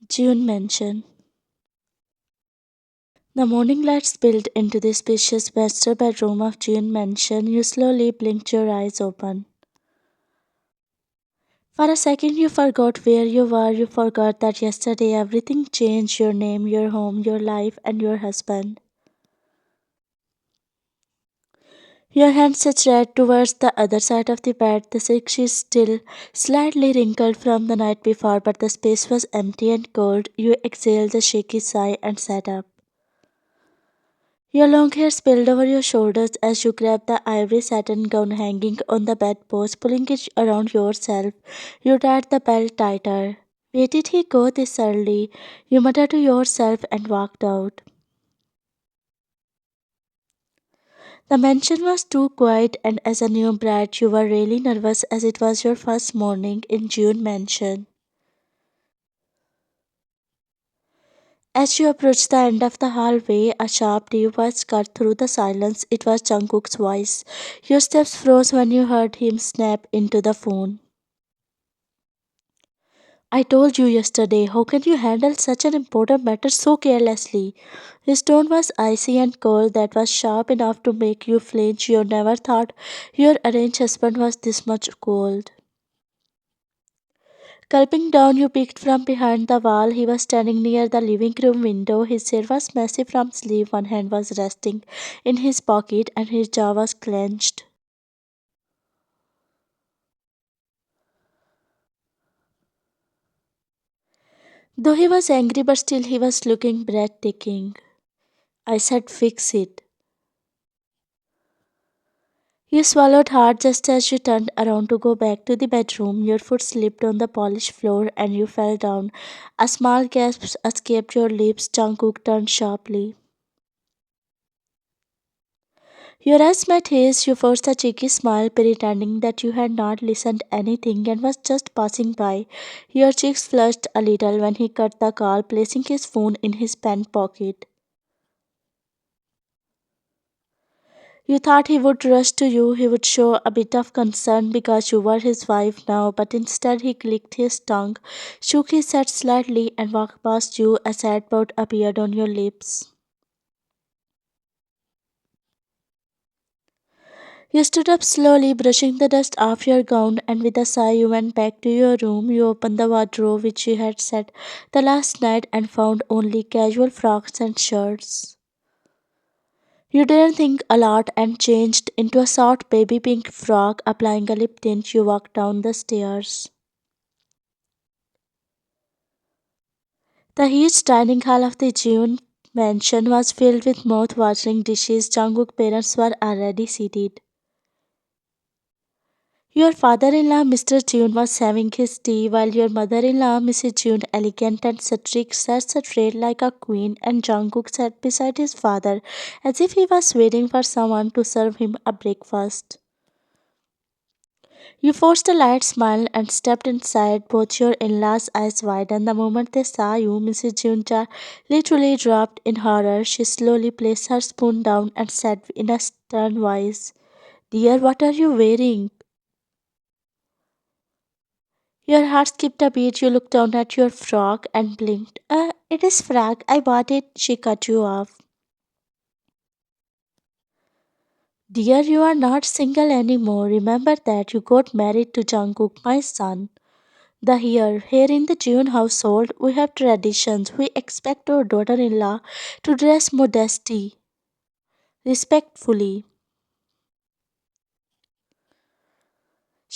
June Mansion. The morning light spilled into the spacious master bedroom of June Mansion. You slowly blinked your eyes open. For a second, you forgot where you were. You forgot that yesterday everything changed: your name, your home, your life, and your husband. Your hand stretched towards the other side of the bed. The silk sheet still slightly wrinkled from the night before, but the space was empty and cold. You exhaled a shaky sigh and sat up. Your long hair spilled over your shoulders as you grabbed the ivory satin gown hanging on the bedpost, pulling it around yourself. You tied the belt tighter. Where did he go this early? You muttered to yourself and walked out. The mansion was too quiet, and as a new bride, you were really nervous as it was your first morning in June Mansion. As you approached the end of the hallway, a sharp, deep voice cut through the silence. It was Jungkook's voice. Your steps froze when you heard him snap into the phone. I told you yesterday, how can you handle such an important matter so carelessly? His tone was icy and cold, that was sharp enough to make you flinch. You never thought your arranged husband was this much cold. Gulping down, you peeked from behind the wall. He was standing near the living room window. His hair was messy from sleep. One hand was resting in his pocket, and his jaw was clenched. Though he was angry, but still he was looking breathtaking. I said, fix it. You swallowed hard just as you turned around to go back to the bedroom. Your foot slipped on the polished floor and you fell down. A small gasp escaped your lips. Jungkook turned sharply. Your eyes met his. You forced a cheeky smile, pretending that you had not listened anything and was just passing by. Your cheeks flushed a little when he cut the call, placing his phone in his pant pocket. You thought he would rush to you, he would show a bit of concern because you were his wife now, but instead he clicked his tongue, shook his head slightly, and walked past you. A sad pout appeared on your lips. You stood up slowly, brushing the dust off your gown, and with a sigh you went back to your room. You opened the wardrobe which you had set the last night and found only casual frocks and shirts. You didn't think a lot and changed into a soft baby pink frock. Applying a lip tint, you walked down the stairs. The huge dining hall of the Jeon mansion was filled with mouth-watering dishes. Jungkook parents were already seated. Your father-in-law, Mr. Jeon, was having his tea, while your mother-in-law, Mrs. Jeon, elegant and strict, sat straight like a queen, and Jungkook sat beside his father, as if he was waiting for someone to serve him a breakfast. You forced a light smile and stepped inside, both your in-laws' eyes wide, and the moment they saw you, Mrs. Junta literally dropped in horror. She slowly placed her spoon down and said in a stern voice, "Dear, what are you wearing?" Your heart skipped a beat. You looked down at your frock and blinked. It is frack. I bought it." She cut you off. "Dear, you are not single anymore. Remember that you got married to Jungkook, my son. The here in the June household, we have traditions. We expect our daughter-in-law to dress modesty, respectfully."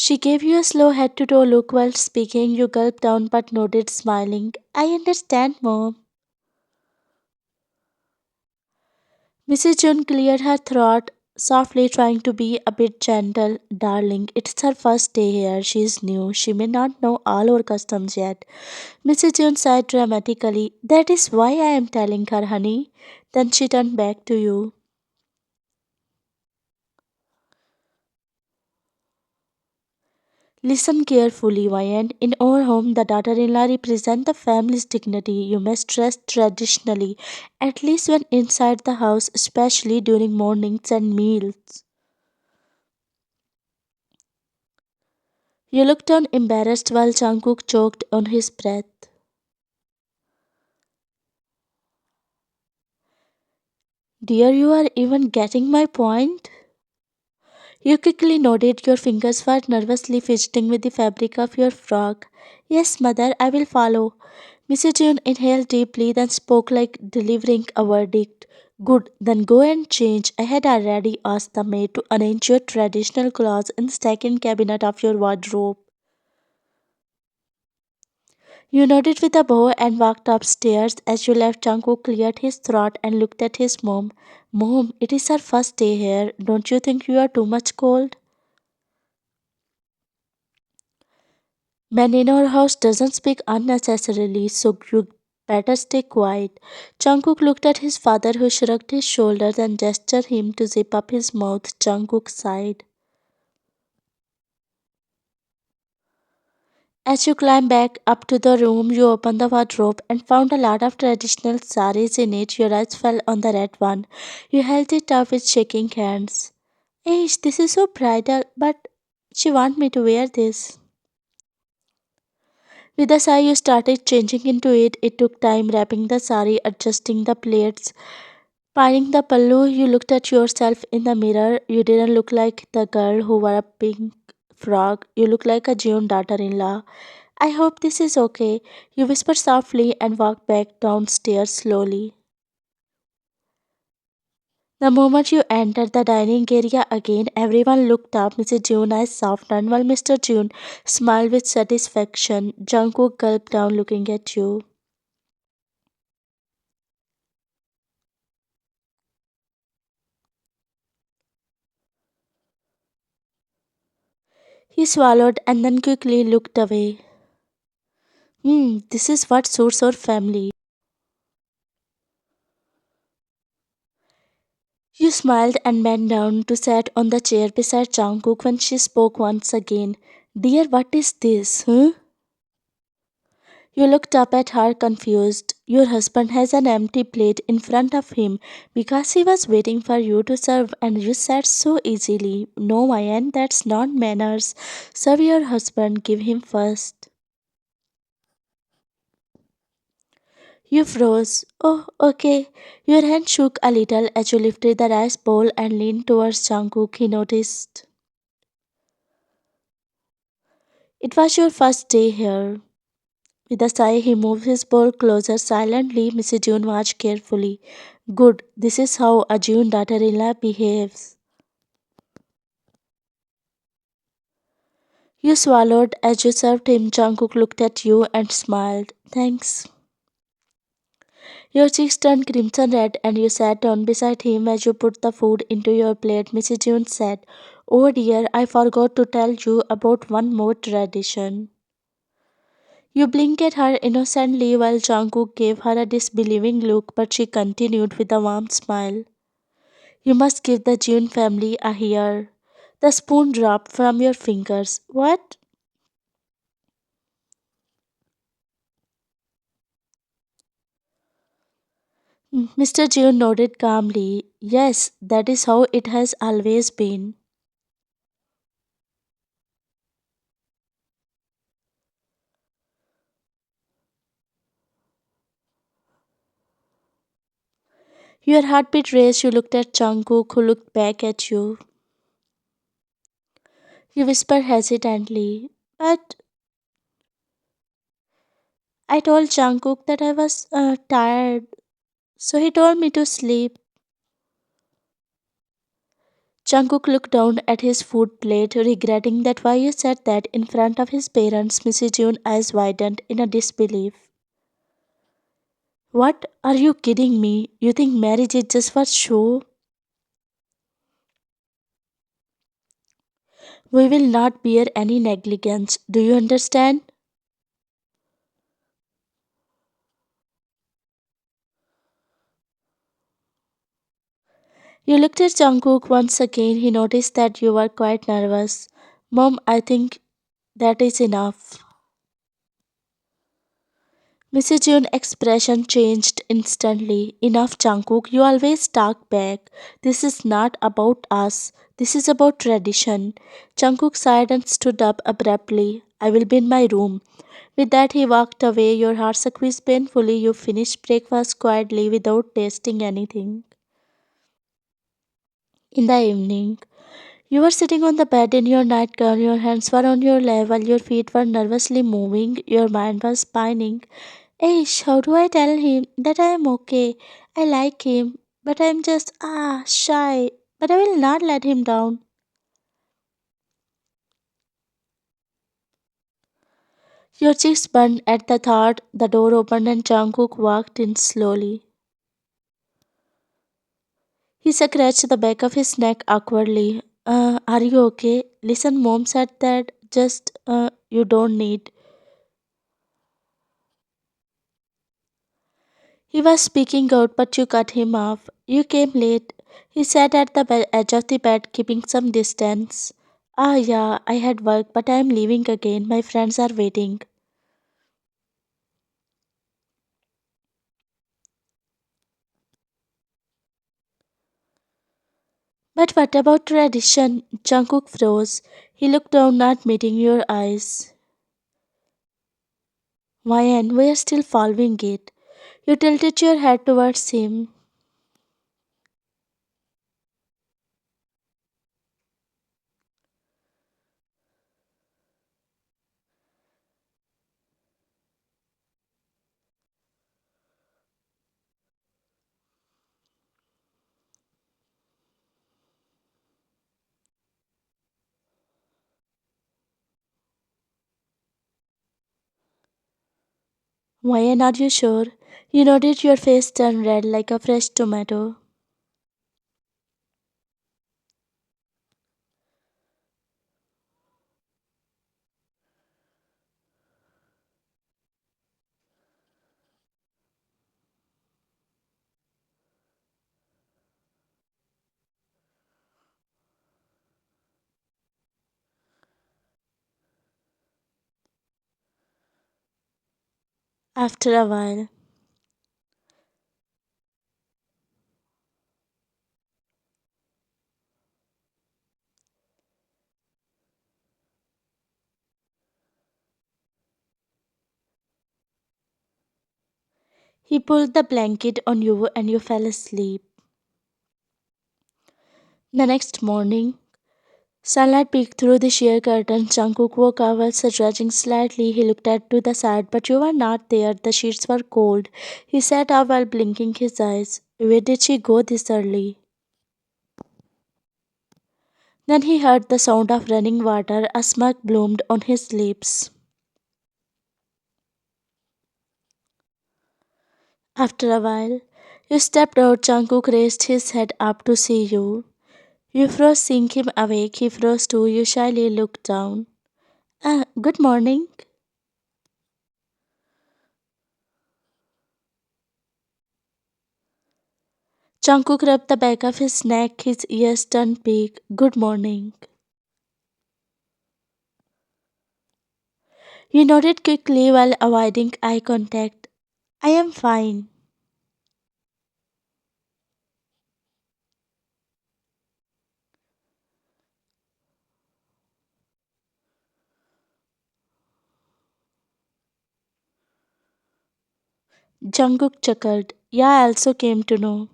She gave you a slow head-to-toe look while speaking. You gulped down but nodded, smiling. "I understand, Mom." Mrs. June cleared her throat softly, trying to be a bit gentle. "Darling, it's her first day here. She is new. She may not know all our customs yet." Mrs. June sighed dramatically. "That is why I am telling her, honey." Then she turned back to you. "Listen carefully, Wyan. In our home, the daughter-in-law represents the family's dignity. You must dress traditionally, at least when inside the house, especially during mornings and meals." You looked on embarrassed while Jungkook choked on his breath. Dear, you are even getting my point? You quickly nodded, your fingers were nervously fidgeting with the fabric of your frock. Yes, mother, I will follow. Mrs. June inhaled deeply, then spoke like delivering a verdict. Good, then go and change. I had already asked the maid to arrange your traditional clothes in the second cabinet of your wardrobe. You nodded with a bow and walked upstairs. As you left, Jungkook cleared his throat and looked at his mom. Mom, it is our first day here. Don't you think you are too much cold? Man in our house doesn't speak unnecessarily, so you better stay quiet. Jungkook looked at his father, who shrugged his shoulders and gestured him to zip up his mouth. Jungkook sighed. As you climbed back up to the room, you opened the wardrobe and found a lot of traditional saris in it. Your eyes fell on the red one. You held it up with shaking hands. Ish, this is so bridal, but she want me to wear this. With a sigh, you started changing into it. It took time wrapping the sari, adjusting the plaits, pinning the pallu. You looked at yourself in the mirror. You didn't look like the girl who wore a pink frock. You looked like a June daughter in law. I hope this is okay. You whispered softly and walked back downstairs slowly. The moment you entered the dining area again, everyone looked up. Mrs. June eyes softened while Mr. June smiled with satisfaction. Jungkook gulped down looking at you. He swallowed and then quickly looked away. This is what suits our family. You smiled and bent down to sit on the chair beside Jungkook when she spoke once again. Dear, what is this, huh? You looked up at her confused. Your husband has an empty plate in front of him because he was waiting for you to serve and you said so easily. No, Mayan, that's not manners. Serve your husband, give him first. You froze. Oh, okay. Your hand shook a little as you lifted the rice bowl and leaned towards Jungkook. He noticed. It was your first day here. With a sigh, he moved his bowl closer silently. Mrs. June watched carefully. Good, this is how a June daughter in law behaves. You swallowed as you served him. Jungkook looked at you and smiled. Thanks. Your cheeks turned crimson red and you sat down beside him as you put the food into your plate. Mrs. June said, Oh dear, I forgot to tell you about one more tradition. You blinked at her innocently while Jungkook gave her a disbelieving look, but she continued with a warm smile. You must give the June family a heir. The spoon dropped from your fingers. What? Mr. June nodded calmly. Yes, that is how it has always been. Your heartbeat raced. You looked at Jungkook, who looked back at you. You whispered hesitantly. But I told Jungkook that I was tired, so he told me to sleep. Jungkook looked down at his food plate, regretting that why you said that in front of his parents. Mrs. June eyes widened in a disbelief. What? Are you kidding me? You think marriage is just for show? We will not bear any negligence. Do you understand? You looked at Jungkook once again. He noticed that you were quite nervous. Mom, I think that is enough. Mrs. June's expression changed instantly. Enough, Jungkook. You always talk back. This is not about us. This is about tradition. Jungkook sighed and stood up abruptly. I will be in my room. With that, he walked away. Your heart squeezed painfully. You finished breakfast quietly without tasting anything. In the evening, you were sitting on the bed in your nightgown, your hands were on your lap while your feet were nervously moving, your mind was spinning. Ish, how do I tell him that I am okay? I like him, but I am just shy. But I will not let him down. Your cheeks burned at the thought. The door opened and Jungkook walked in slowly. He scratched the back of his neck awkwardly. Are you okay? Listen, mom said that you don't need. He was speaking out, but you cut him off. You came late. He sat at the edge of the bed, keeping some distance. Yeah, I had work, but I am leaving again. My friends are waiting. But what about tradition? Jungkook froze. He looked down, not meeting your eyes. Ryan, we are still following it. You tilted your head towards him. Ryan, are you sure? You nodded, your face turned red like a fresh tomato. After a while, he pulled the blanket on you and you fell asleep. The next morning, sunlight peeked through the sheer curtains. Jungkook woke up while stretching slightly. He looked at to the side, but you were not there. The sheets were cold. He sat up while blinking his eyes. Where did she go this early? Then he heard the sound of running water. A smirk bloomed on his lips. After a while, you stepped out. Jungkook raised his head up to see you. You froze, seeing him awake. He froze too. You shyly looked down. Good morning. Jungkook rubbed the back of his neck, his ears turned big. Good morning. You nodded quickly while avoiding eye contact. I am fine. Jungkook chuckled. Yeah, I also came to know.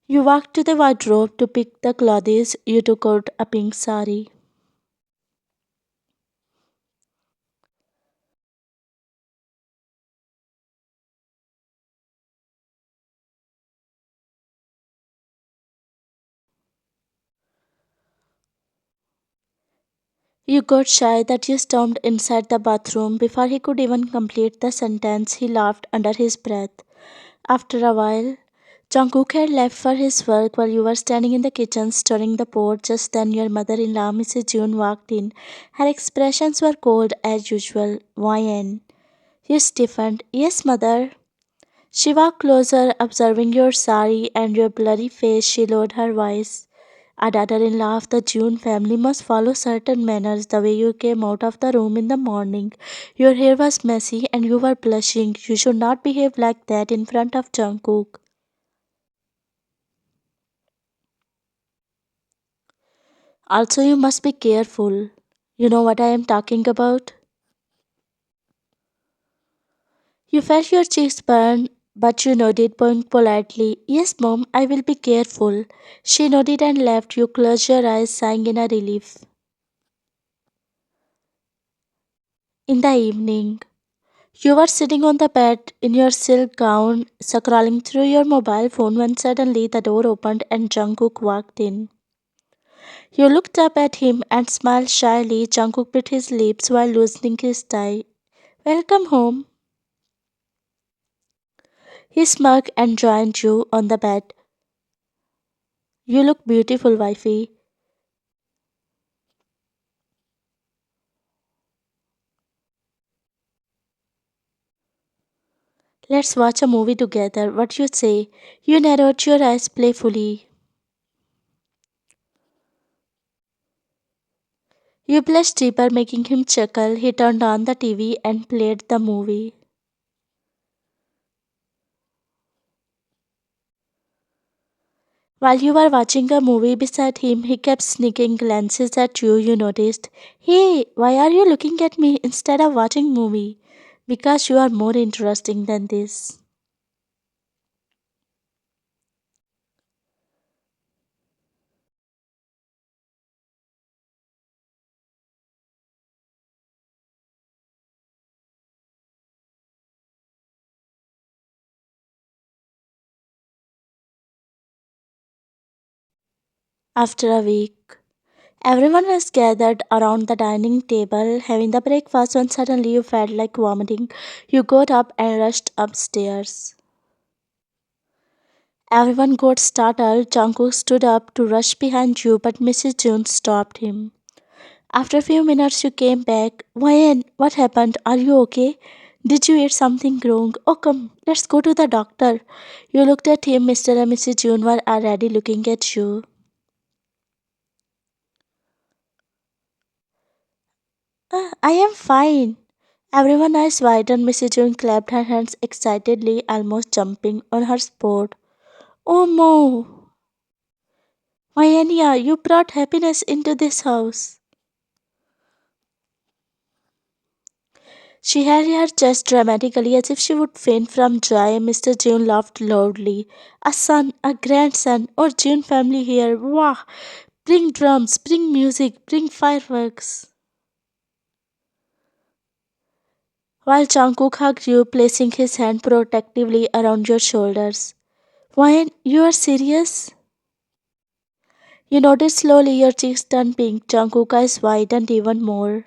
You walked to the wardrobe to pick the clothes. You took out a pink sari. You got shy that you stormed inside the bathroom. Before he could even complete the sentence, he laughed under his breath. After a while, Jungkook had left for his work while you were standing in the kitchen stirring the pot. Just then, your mother-in-law, Mrs. June, walked in. Her expressions were cold as usual. Why? You stiffened. Yes, mother. She walked closer, observing your sari and your blurry face. She lowered her voice. A daughter-in-law of the June family must follow certain manners. The way you came out of the room in the morning, your hair was messy and you were blushing. You should not behave like that in front of Jungkook. Also, you must be careful. You know what I am talking about? You felt your cheeks burn, But you nodded, bowing politely. Yes, Mom, I will be careful. She nodded and left. You closed your eyes, sighing in a relief. In the evening, you were sitting on the bed in your silk gown, scrolling through your mobile phone when suddenly the door opened and Jungkook walked in. You looked up at him and smiled shyly. Jungkook bit his lips while loosening his tie. Welcome home. He smirked and joined you on the bed. You look beautiful, wifey. Let's watch a movie together. What you say? You narrowed your eyes playfully. You blushed deeper, making him chuckle. He turned on the TV and played the movie. While you were watching a movie beside him, he kept sneaking glances at you. You noticed. Hey, why are you looking at me instead of watching movie? Because you are more interesting than this. After a week, everyone was gathered around the dining table having the breakfast when suddenly you felt like vomiting. You got up and rushed upstairs. Everyone got startled. Jungkook stood up to rush behind you, but Mrs. June stopped him. After a few minutes, you came back. Why? What happened? Are you okay? Did you eat something wrong? Oh, come, let's go to the doctor. You looked at him. Mr. and Mrs. June were already looking at you. I am fine. Everyone eyes widened. Mrs. June clapped her hands excitedly, almost jumping on her spot. Oh, Mo! Anya, you brought happiness into this house. She held her chest dramatically as if she would faint from joy. Mr. June laughed loudly. A son, a grandson, or June family here. Wah! Bring drums, bring music, bring fireworks. While Jungkook hugged you, placing his hand protectively around your shoulders. Why, you are serious? You noticed slowly your cheeks turned pink. Jungkook eyes widened even more.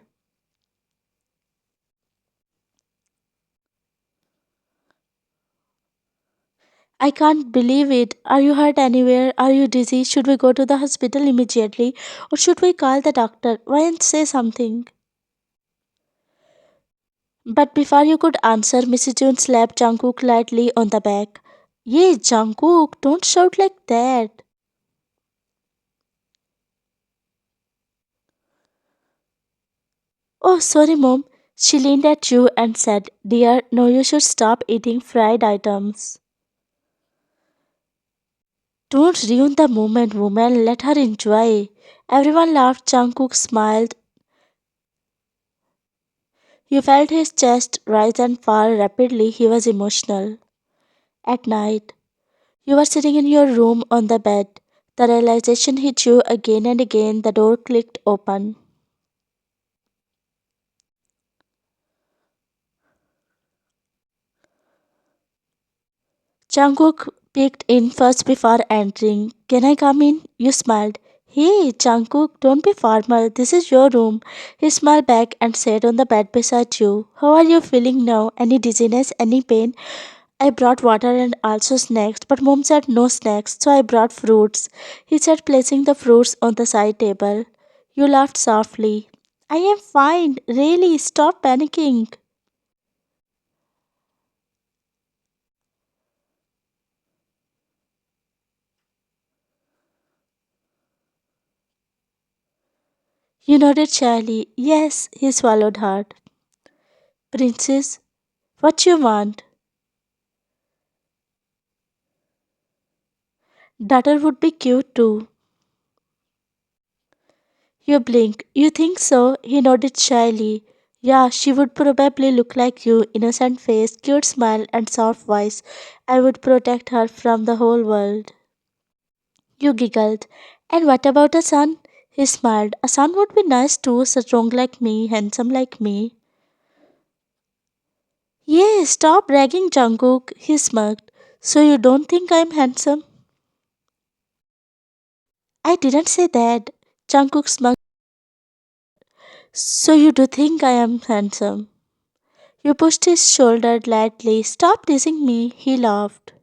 I can't believe it. Are you hurt anywhere? Are you dizzy? Should we go to the hospital immediately? Or should we call the doctor? Why and say something? But before you could answer, Mrs. June slapped Jungkook lightly on the back. Yay, Jungkook, don't shout like that. Oh, sorry, Mom. She leaned at you and said, Dear, no, you should stop eating fried items. Don't ruin the moment, woman. Let her enjoy. Everyone laughed. Jungkook smiled. You felt his chest rise and fall rapidly. He was emotional. At night, you were sitting in your room on the bed. The realization hit you again and again. The door clicked open. Jungkook peeked in first before entering. Can I come in? You smiled. Hey, Jungkook, don't be formal. This is your room. He smiled back and sat on the bed beside you. How are you feeling now? Any dizziness? Any pain? I brought water and also snacks, but mom said no snacks, so I brought fruits. He said, placing the fruits on the side table. You laughed softly. I am fine. Really, stop panicking. You nodded shyly. Yes, he swallowed hard. Princess, what you want? Daughter would be cute too. You blinked. You think so? He nodded shyly. Yeah, she would probably look like you, innocent face, cute smile, and soft voice. I would protect her from the whole world. You giggled. And what about a son? He smiled. A son would be nice too, strong like me, handsome like me. Yeah, stop bragging, Jungkook, he smirked. So you don't think I'm handsome? I didn't say that. Jungkook smirked. So you do think I am handsome? You pushed his shoulder lightly. Stop teasing me, he laughed.